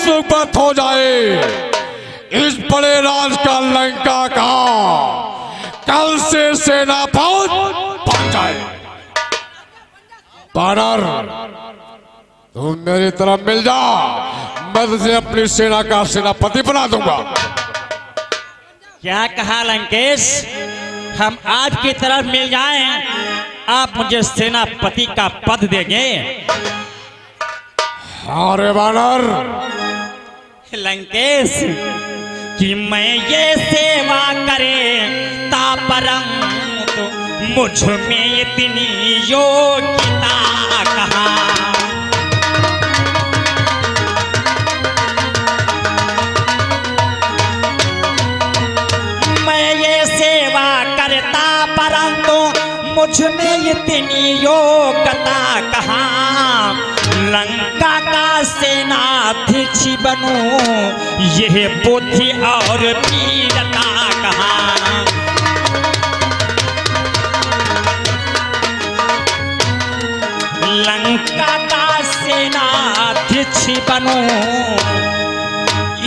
सुपथ हो जाए इस बड़े राज का लंका का, कल से सेना फौज बन जाए। बानर, तुम मेरी तरफ मिल जा, मैं तुझे अपनी सेना का सेनापति बना दूंगा। क्या कहा लंकेश? हम आपकी तरफ मिल जाएं, आप मुझे सेनापति का पद देंगे? हाँ रे बानर। लंकेश, कि मैं ये सेवा करे तापरम, तो मुझ में इतनी योग्यता कहाँ? मैं ये सेवा करता परंतु मुझ में इतनी योग्यता कहाँ? लंका का सेनाध्यक्ष बनूं, यह बुद्धि और वीरता कहाँ? लंका का सेनाध्यक्ष बनूं,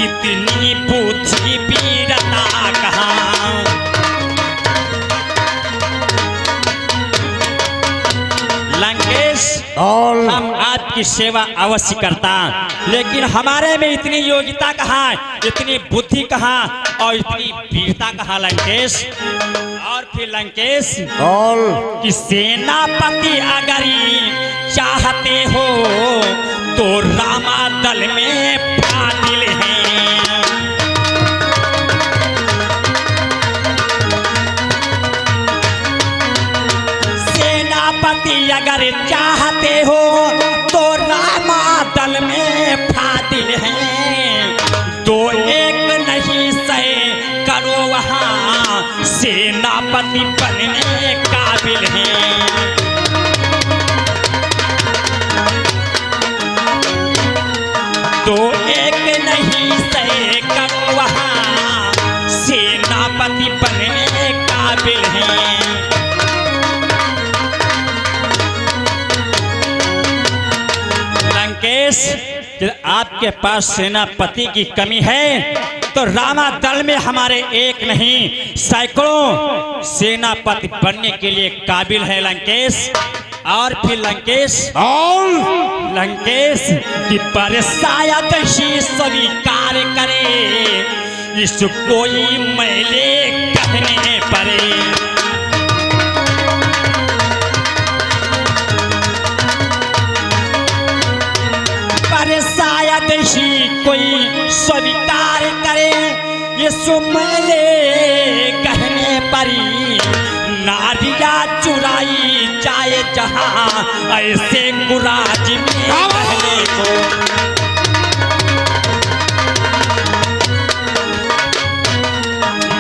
इतनी बुद्धि वीरता कहाँ? लंकेश, हम आपकी सेवा अवश्य करता, लेकिन हमारे में इतनी योग्यता कहाँ, इतनी बुद्धि कहाँ और इतनी वीरता कहाँ लंकेश? और फिर लंकेश, कि सेनापति अगर चाहते हो तो रामा दल में फादिल हैं। सेनापति अगर चाहते हो तो रामा दल में फादिल हैं। दो एक नहीं सहे करो वहाँ, सेनापति बनने काबिल हैं। दो एक नहीं सहे करो वहाँ, सेनापति बनने काबिल हैं। लंकेश, आपके पास सेनापति की कमी है तो रामा दल में हमारे एक नहीं सैकड़ों सेनापति बनने के लिए काबिल है लंकेश। और फिर लंकेश, लंकेश की शायद ही स्वीकार करे, इस कोई मैले कहने पड़े। शायद ही कोई स्वीकार करे, ये सुमले कहने परी। नारिया चुराई जाए जहाँ, ऐसे मुराज में कहने को।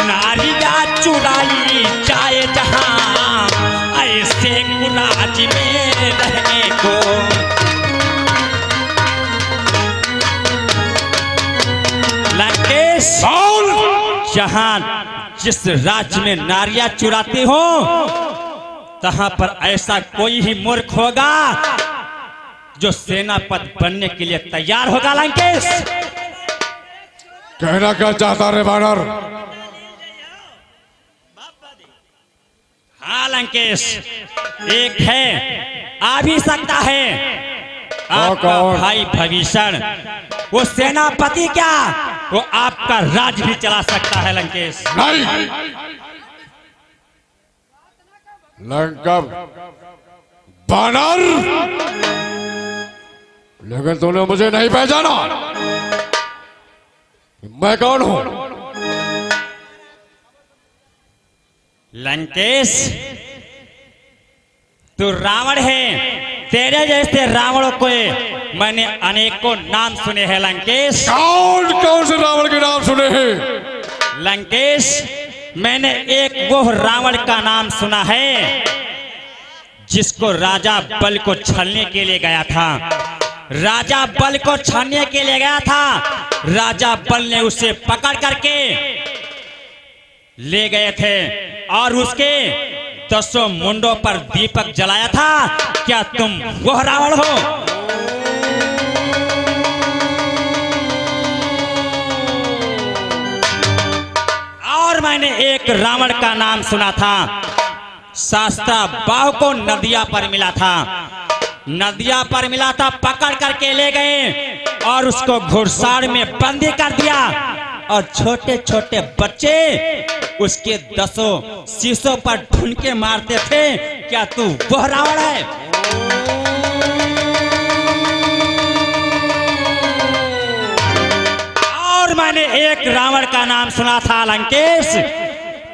नारिया चुराई जाए जहाँ, ऐसे मुराज में रहने को। लंकेश, जहां जिस राज्य में नारियां चुराती हो, तहां पर ऐसा कोई ही मूर्ख होगा जो सेनापति बनने के लिए तैयार होगा। लंकेश, कहना क्या चाहता रे बानर? हाँ लंकेश, एक है, आ भी सकता है आपका भाई भविष्ण। वो सेनापति क्या, वो आपका राज भी चला सकता है लंकेश। नहीं, लंका बानर, लेकिन तूने मुझे नहीं पहचाना। मैं कौन हूं? लंकेश, तू रावण है। तेरे जैसे रावणों को मैंने अनेकों नाम सुने हैं लंकेश। कौन कौन से रावण के नाम सुने हैं? लंकेश, मैंने एक वो रावण का नाम सुना है जिसको राजा बल को छलने के लिए गया था। राजा बल को छलने के लिए गया था, राजा बल ने उसे पकड़ करके ले गए थे और उसके 10 मुंडों पर दीपक जलाया था। क्या तुम वह रावण हो? मैंने एक रावण का नाम सुना था। शास्त्रा बाहु को नदिया पर मिला था, नदिया पर मिला था, पकड़ करके ले गए और उसको घुड़साड़ में बंदी कर दिया। और छोटे छोटे बच्चे उसके 10 शीशों पर ढूंढ के मारते थे, क्या तू वह रावण है? और मैंने एक रावण का नाम सुना था लंकेश,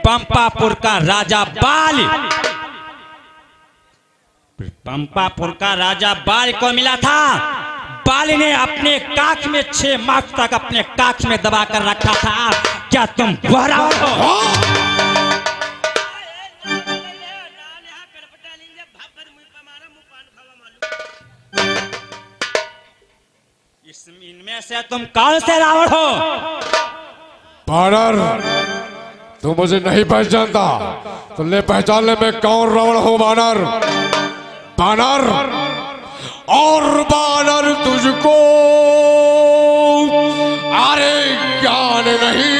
पंपापुर का राजा बाल। पंपापुर का राजा बाल को मिला था। बाल ने अपने काख में 6 माह तक अपने काख में दबा कर रखा था। क्या तुम वह रावण हो? इनमें से तुम कौन से रावण हो? बानर, तू मुझे नहीं पहचानता तो ले पहचान ले मैं कौन रावण हूँ। बानर, बानर और बानर तुझको अरे ज्ञान नहीं,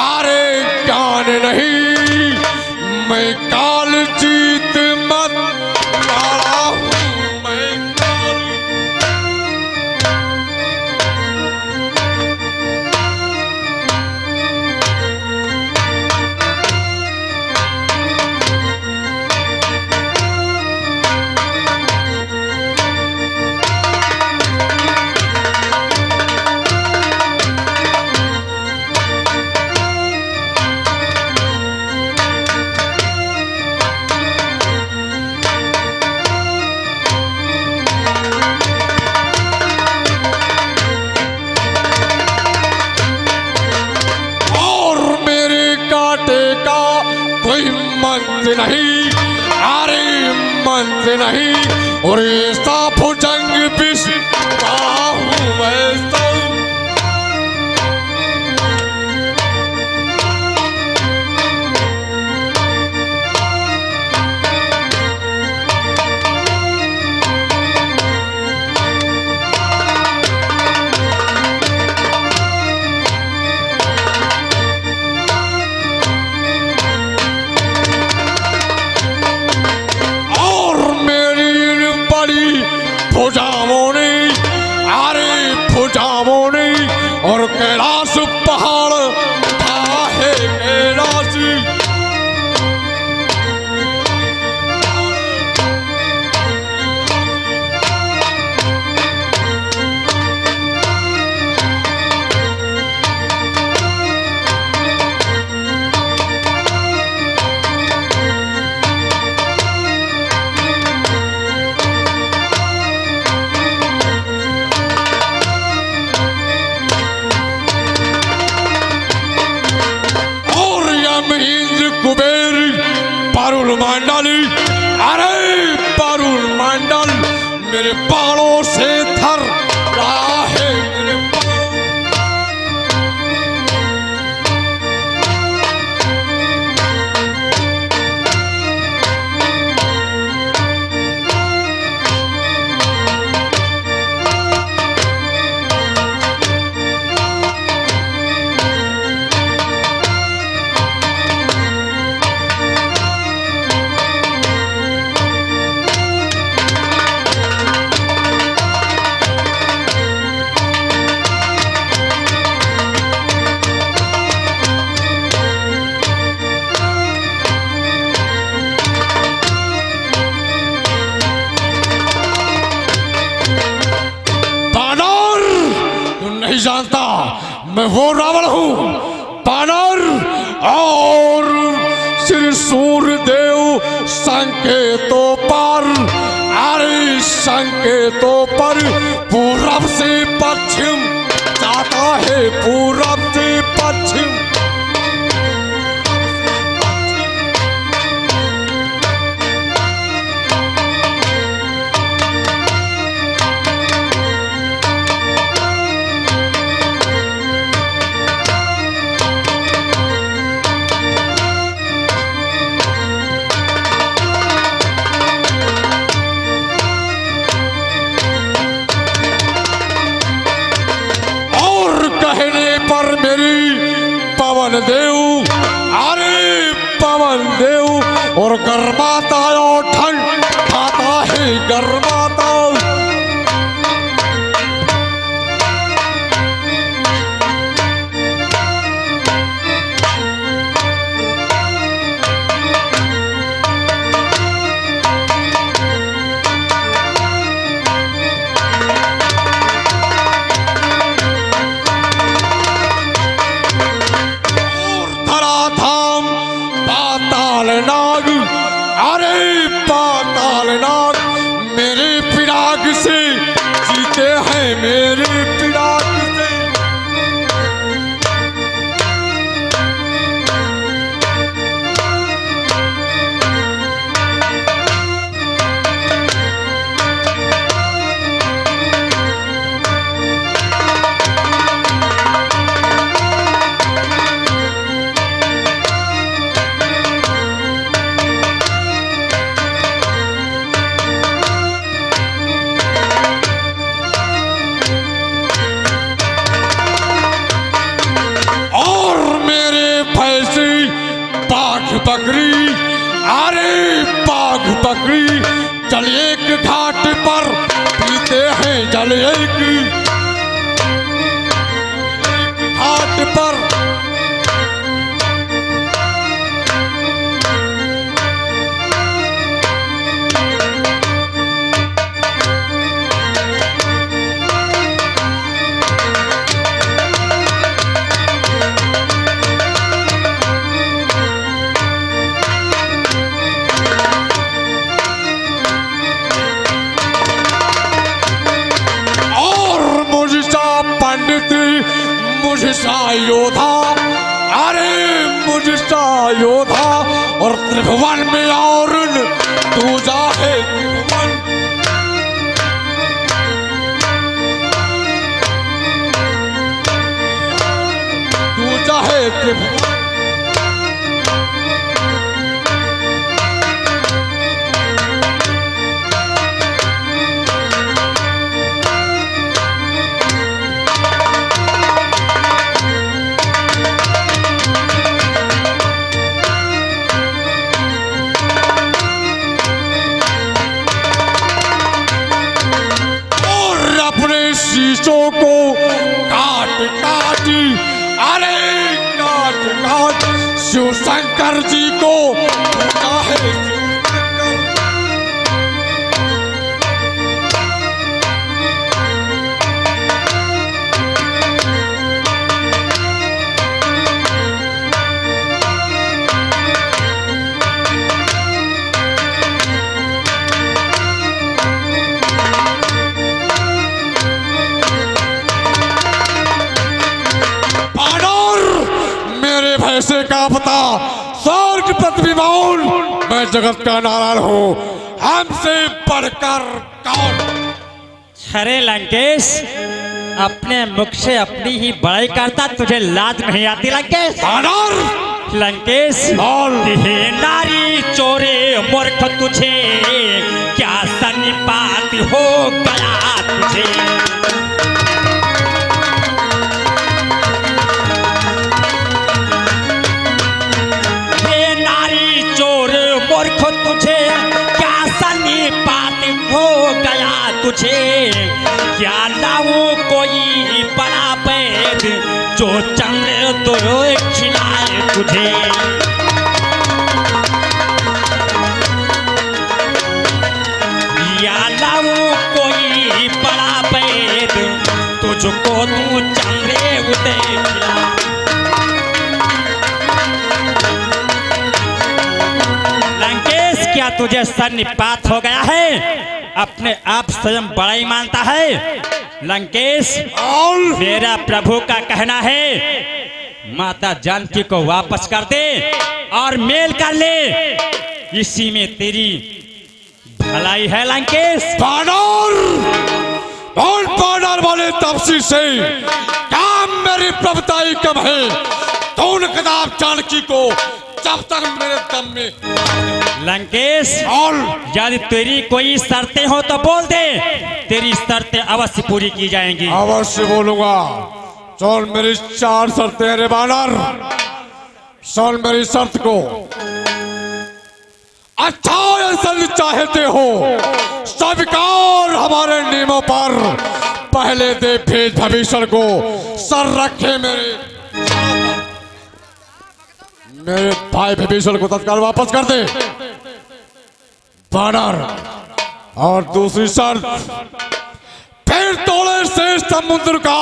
अरे ज्ञान नहीं, मैं काल जीत मत लाड़ा हूँ, मैं काल। मंत्र नहीं, अरे मंत्र नहीं, और ऐसा भुजंग विष का हूँ मैं तो। भुजाओं ने, अरे भुजाओं ने, और कैलाश पहाड़ था है कैलाश। कुबेर पारुल मंडल, अरे पारुल मंडल मेरे बालों से थर रहा है, मेरे नहीं जानता मैं वो रावण हूँ, बानर। और श्री सूर्यदेव संकेतों पर, अरे संकेतों पर पूरब से पश्चिम जाता है, पूरब से पश्चिम। पवन देव, अरे पवन देव और गर्माता और ठंड खाता है गर्माता। नाग, अरे पाताल नाग मेरे पिराग से जीते हैं मेरे पिराग से। बकरी, अरे बाघ बकरी जल एक घाट पर पीते हैं जल एक घाट पर। मुझसा योधा, अरे मुझसा योधा और त्रिभुवन में और दूजा है त्रिभुवन। दूजा है त्रिभुवन। शीशों को काट काट, अरे काट काट शिव शंकर जी को पूजा है। ऐसे का पता स्वर्ग पृथ्वी बाउल, मैं जगत का नारायण हूँ, हमसे बढ़कर कौन। अरे लंकेश, अपने मुख से अपनी ही बड़ाई करता, तुझे लाज नहीं आती लंकेश? लंकेश हे नारी चोरे मूर्ख, तुझे क्या सन्निपात हो गया तुझे? तुझे क्या सन्निपात हो गया तुझे? क्या लाऊं कोई बड़ा वैद जो चंद्र तो खिलाए तुझे? या लाऊं कोई बड़ा वैद तुझको तू चंद्र उदय खिलाए? क्या तुझे सन्निपात हो गया है? अपने आप स्वयं बड़ाई मानता है लंकेश। मेरा प्रभु का कहना है माता जानकी को वापस कर दे और मेल कर ले, इसी में तेरी भलाई है लंकेश। बानर वाले तपसी से काम मेरी प्रभुताई कम है, तो किताब जानकी को जब तक मेरे दम में। लंकेश, यदि तेरी कोई शर्तें हो तो बोल दे, तेरी शर्तें अवश्य पूरी की जाएंगी। अवश्य बोलूंगा। सुन मेरी 4 शर्तें हैं रे बानर। सुन मेरी शर्त को। अच्छा ऐसा चाहते हो स्वीकार हमारे नियमों पर। पहले दे भेद भविष्य को सर रखे मेरे भाई भविष्य को तत्काल वापस कर दे बानर। और दूसरी शर्त, फिर तोड़े से समुद्र का,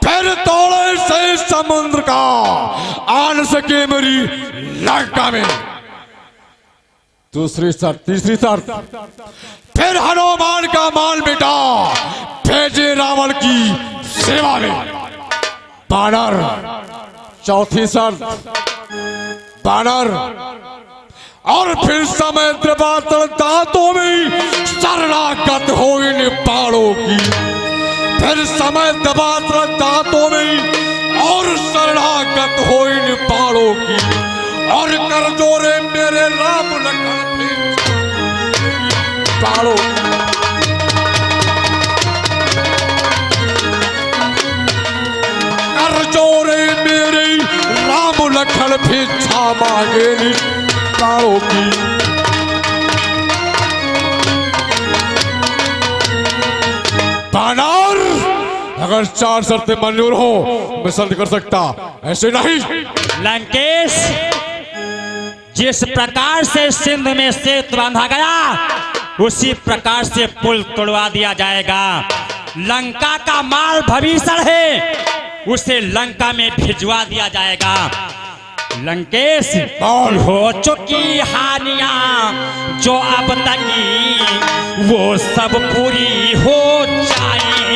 फिर तोड़े से समुद्र का आन सके मेरी लंका में। दूसरी शर्त, तीसरी शर्त, फिर हनुमान का माल बेटा भेजे रावण की सेवा में बानर। चौथी शर्त बानर, और फिर समुद्र बातल दांतों में शरणागत हो इन बाणों की। फिर समुद्र बातल दांतों में और शरणागत हो इन बाणों की। और कर जोरे मेरे राम लखन बाणों। कर जोरे मेरे राम लखन भिक्षा मांगे बाणों की। बानर, अगर 4 शर्तें मंजूर हो मैं संधि कर सकता, ऐसे नहीं। लंकेश, जिस प्रकार से सिंध में सेतु बांधा गया उसी प्रकार से पुल तोड़वा दिया जाएगा। लंका का माल भविष्य है, उसे लंका में भिजवा दिया जाएगा। लंकेश, हो चुकी हानियां जो अब तक की वो सब पूरी हो जाएंगी।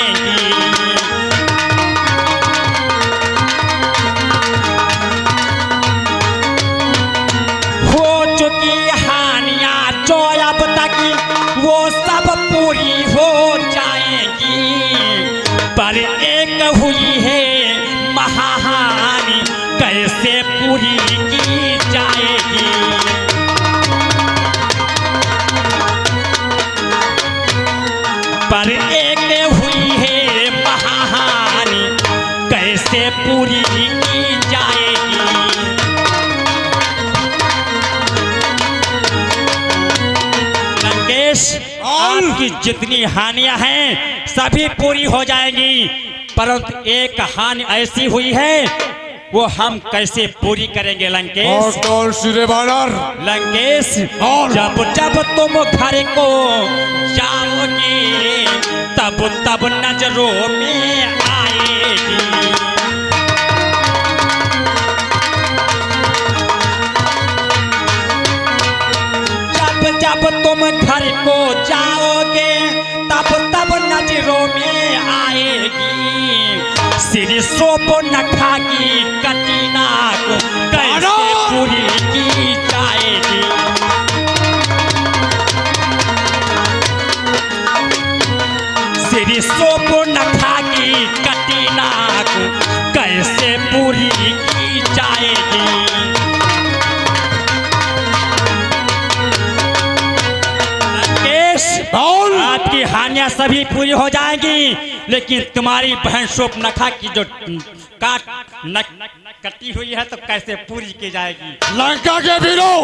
हो चुकी हानियां जो अब तक की वो सब पूरी हो जाएंगी। पर एक हुई है महाहानि, कैसे पूरी की जाएगी। पर एक हुई है महाहानि, कैसे पूरी की जाएगी। लंकेश, आपकी जितनी हानियां हैं सभी पूरी हो जाएंगी, परंतु एक हानि ऐसी हुई है वो हम कैसे पूरी करेंगे लंकेश। और कौन सी रे बानर? लंकेश, जब जब तुम घर को जाओगे तब तब नजरों में आएगी। जब जब तुम घर को जाओगे तब तब नजरों में आएगी। श्री सोपो नखा की कटीना को कैसे पूरी की जाएगी। श्री सोपो नखा की कटीना को कैसे पूरी की जाएगी। आपकी हानियां सभी पूरी हो जाएंगी, लेकिन तुम्हारी बहन शोपनखा की जो कटी हुई है तो कैसे पूरी की जाएगी। लंका के वीरों,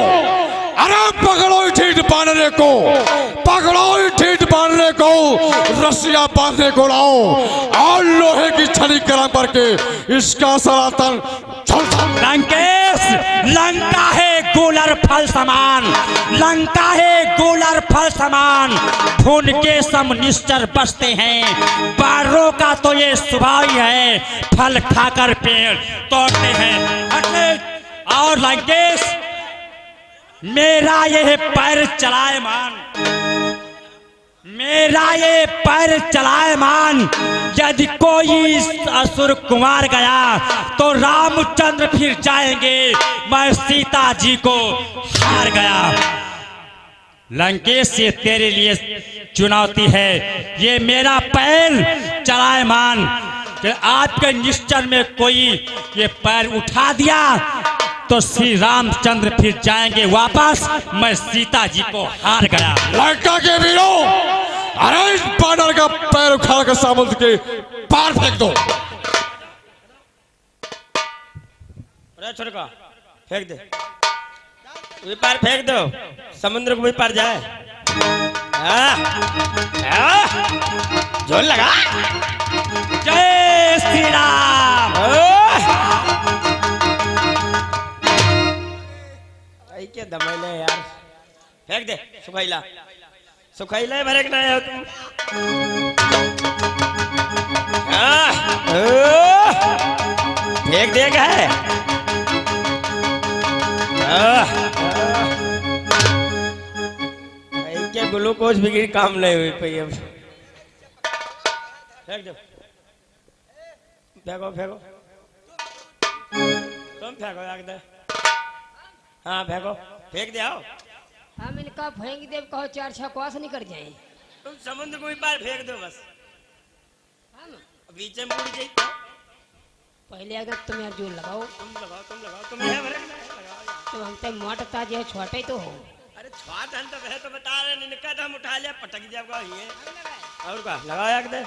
अरे पकड़ो ठीक बांधने को, पकड़ो ठीक बांधने को, रस्सियां बांधने को लाओ और लोहे की छड़ी गरम करके इसका सनातन। लंकेश, लंका है गोलर फल समान, लंका है गोलर फल समान। खून के सम निश्चर बसते हैं, बारों का तो ये स्वभाव ही है, फल खाकर पेड़ तोड़ते हैं। और लंकेश, मेरा यह पैर चलायमान, मेरा ये पैर चलायमान, यदि कोई असुर कुमार गया तो रामचंद्र फिर जाएंगे, मैं सीता जी को हार गया। लंकेश, ये तेरे लिए चुनौती है, ये मेरा पैर चलायमान। आपके निश्चर में कोई ये पैर उठा दिया तो श्री रामचंद्र फिर जाएंगे वापस, मैं सीता जी को हार गया। लंका के वीरों, अरे इस बानर का पैर उखाड़ कर समुद्र के पार फेंक दो। छोड़ का फेंक दे, वही पार फेंक दो, समुद्र को वही पार जाए। जोर लगा। जय श्री राम। आई क्या दमैले यार, फेंक दे सुखैला, सुखैला भरे ना है तुम। फेंक देगा है। क्या ग्लूकोज भी काम नहीं हुई पाई अब। फेंक दो, फेंको फेंको, तुम फेंको याद। हाँ फेंको, फेंक दे आओ। हम इनका फेंक देव कहो 4-6 क्वास निकल जाए। तुम समुद्र को भी पार फेंक दो बस, हम बीच में उड़ जाए। पहले अगर तुम यार जोर लगाओ, तुम लगाओ, तुम है भरे लगाओ। तो हम तो मोटता जो है छोटे तो हो। अरे छाट हन तो वह तो बता रहे, निका तो हम उठा लिया, पटक दिया आपका ये। और का लगाओ याद दे।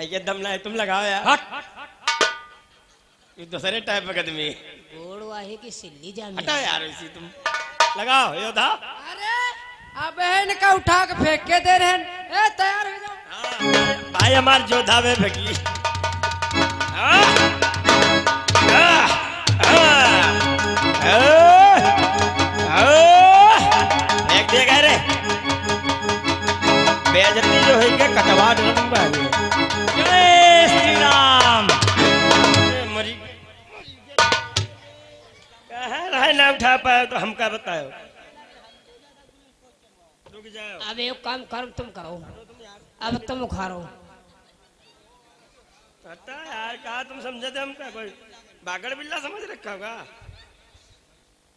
ये दम ना है, तुम लगाओ यार। ये दूसरे टाइप का आदमी गोड़ वाहे की सिल्ली जामी। हटाओ यार इसी, तुम लगाओ योद्धा। अरे अब इनका उठा के फेंक के दे रहे हैं। तैयार हो जाओ। भाई हमार योद्धा में फेंकी। फेंक देगा रे, बेइज्जती जो है क्या कटवा दूंगा। जय श्री राम। मरी कहाँ रहे, ना उठा पाए तो हम क्या बताओ। रुक जाओ। अब एक काम करो, तुम करो, अब तुम उखाड़ो। पता यार कहा तुम समझे थे, हम क्या कोई बागड़ बिल्ला समझ रखा होगा।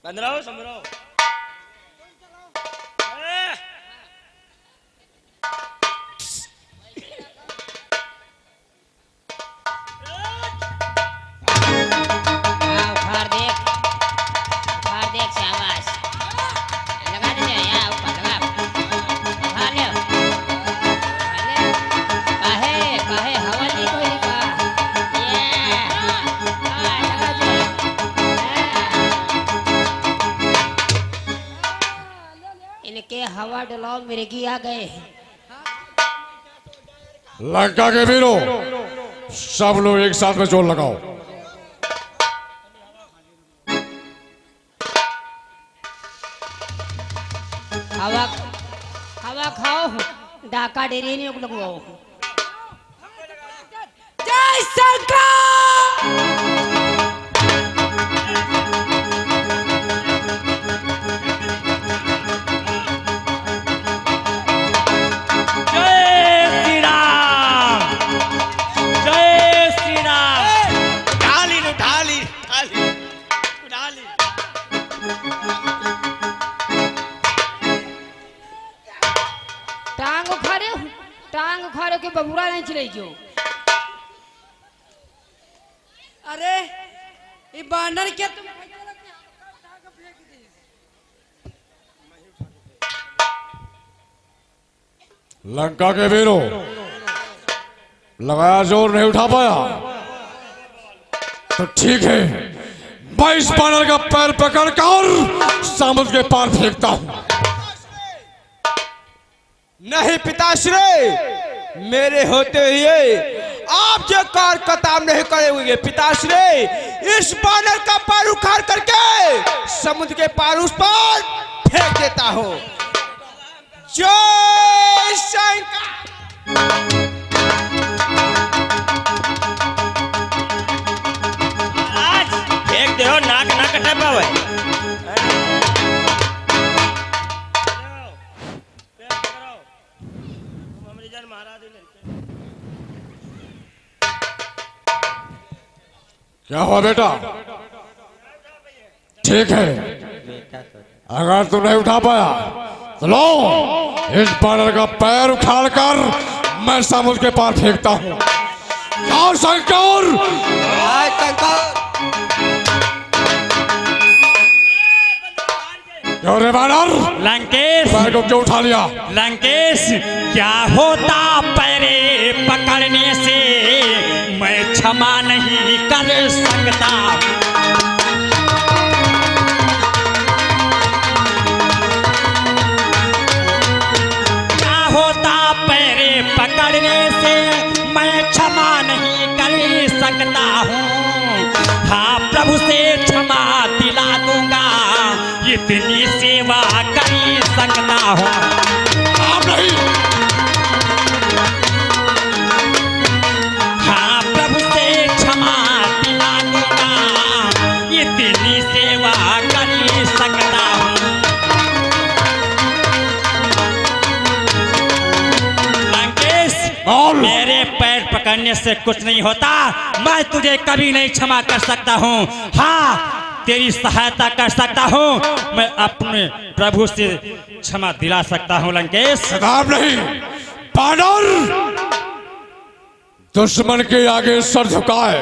बंद रहो, समझो। उखाड़ देख शाबाश। लगा दे यहाँ ऊपर, लगा उखाड़ ले। काहे हवा नहीं कोई का। ये लगा दे। इनके हवा डलाओ, मिर्गी आ गए। लंका के वीरों, सब लोग एक साथ में जोर लगाओ। हवा खाओ, डाका डेरी नहीं लगवाओ। जय शंकर। जय श्री राम। जय श्री राम। ढाली लो, ढाली ढाली ढाली। टांग उखाड़ो के बबूरा नहीं चले जो। अरे ये बानर क्या तुम लंका के वीरों, लगाया जोर नहीं उठा पाया तो ठीक है, मैं इस बानर का पैर पकड़कर समुद्र के पार फेंकता हूं। नहीं पिताश्री, मेरे होते हुए आप जो कार्य काम नहीं करे हुए पिताश्री, इस बानर का पैर उखाड़ करके समुद्र के पार उस पर फेंक देता हो। जय शंकर। आज फेंक दे हो, नाक ना कटे पावे। क्या हुआ बेटा? ठीक है, अगर तू नहीं उठा पाया तो लो, इस बानर का पैर उखाड़ कर मैं समुद्र के पार फेंकता हूं। और शंकर, क्यों रे बानर, लंकेश पैर को क्यों उठा लिया? लंकेश क्या होता पैरे पकड़ने से मैं क्षमा नहीं कर सकता। क्या होता पैरे पकड़ने से मैं क्षमा नहीं कर सकता हूँ। हाँ प्रभु से क्षमा दिला दूंगा, इतनी सेवा कर सकता हूँ। आप नहीं। हाँ प्रभु से क्षमा दिला दूंगा, इतनी सेवा कर सकता हूँ। लंकेश, मेरे पैर पकड़ने से कुछ नहीं होता, मैं तुझे कभी नहीं क्षमा कर सकता हूँ। हाँ तेरी सहायता कर सकता हूँ, मैं अपने प्रभु से क्षमा दिला सकता हूँ। लंकेश खिताब नहीं। बानर दुश्मन के आगे सर झुकाए,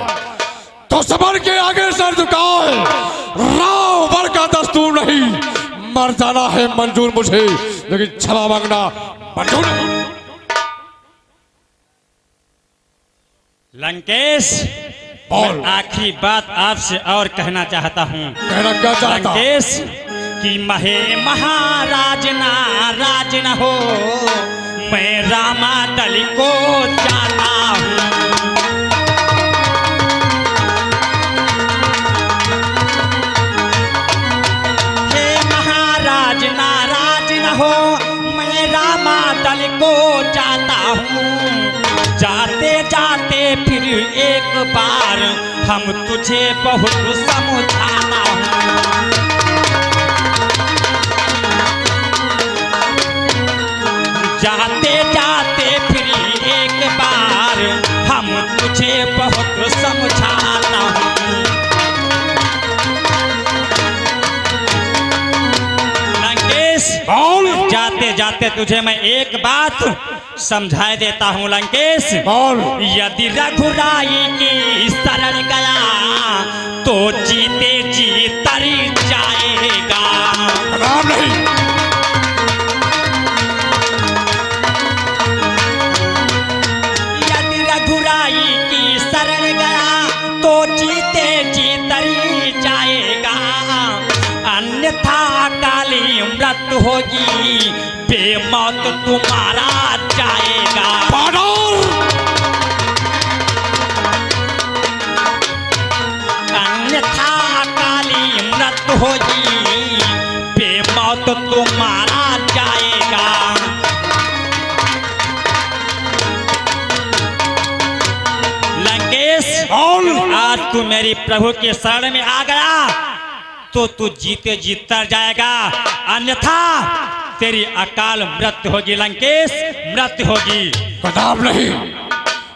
दुश्मन के आगे सर झुकाए, रावण का दस्तूर नहीं। मर जाना है मंजूर मुझे, लेकिन क्षमा मांगना मंजूर नहीं। लंकेश, बोल। मैं आखिरी बात आपसे और कहना चाहता हूँ। कहना क्या चाहता? लंकेश कि महे महाराज नाराज न हो, मैं रामा दल को चाहता हूँ। हे महाराज नाराज न हो, मैं रामा दल को चाहता हूँ। जाते जाते फिर एक बार हम तुझे बहुत समझाना हूँ। जाते जाते फिर एक बार हम तुझे बहुत समझाना हूँ। लंकेश, जाते जाते तुझे मैं एक बात समझा देता हूँ। लंकेश, यदि रघुराई की शरण गया तो जीते जी तर जाएगा। राम नहीं। यदि रघुराई की शरण गया तो जीते जी तर जाएगा, अन्यथा काली मृत्यु होगी, बेमौत तुम्हारा जाएगा। अन्यथा काली मृत्यु होगी, बेमौत तुम्हारा जाएगा। लंकेश, आज तू मेरी प्रभु के शरण में आ गया तो तू जीते जी तर जाएगा, अन्यथा तेरी अकाल मृत्यु होगी। लंकेश, मृत्यु होगी। कदाप नहीं,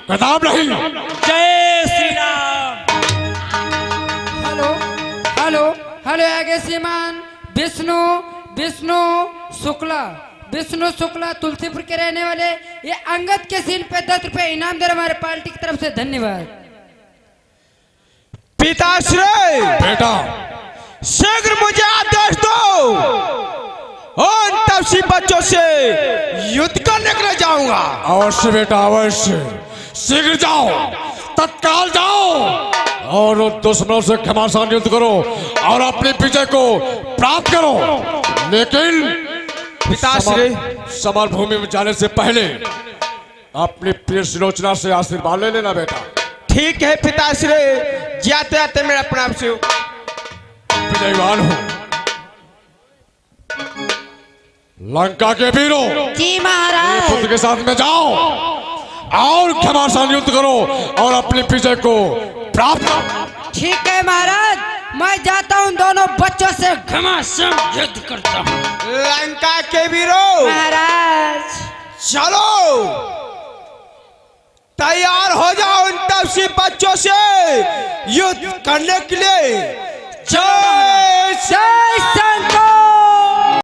कदाप नहीं। जय Shri Ram. Hello hello hello आगे श्रीमान विष्णु विष्णु शुक्ला, विष्णु शुक्ला तुलसीपुर के रहने वाले, ये अंगद के सीन पे 10 रुपए इनाम दे रहे हमारे पार्टी की तरफ से, धन्यवाद। पिताश्री, बेटा शीघ्र मुझे आदेश दो, उन तपसी बच्चों से युद्ध करने के लिए जाऊंगा। अवश्य बेटा अवश्य, शीघ्र जाओ, तत्काल जाओ और उन दुश्मनों से घमासान युद्ध करो और अपने विजय को प्राप्त करो। लेकिन पिताश्री, समर भूमि में जाने से पहले अपनी प्रिय सुलोचना से आशीर्वाद ले लेना बेटा। ठीक है पिताश्री, जाते जाते मेरा प्रणाम से विजयवान हो। लंका के वीरों, जी महाराज। पुत्र के साथ में जाओ और घमासान युद्ध करो और अपने विजय को प्राप्त करो। ठीक है महाराज, मैं जाता हूँ, दोनों बच्चों से घमासान युद्ध करता हूँ। लंका के वीरों, महाराज चलो तैयार हो जाओ उन तपसी बच्चों से युद्ध करने के लिए। जय जय शंकर।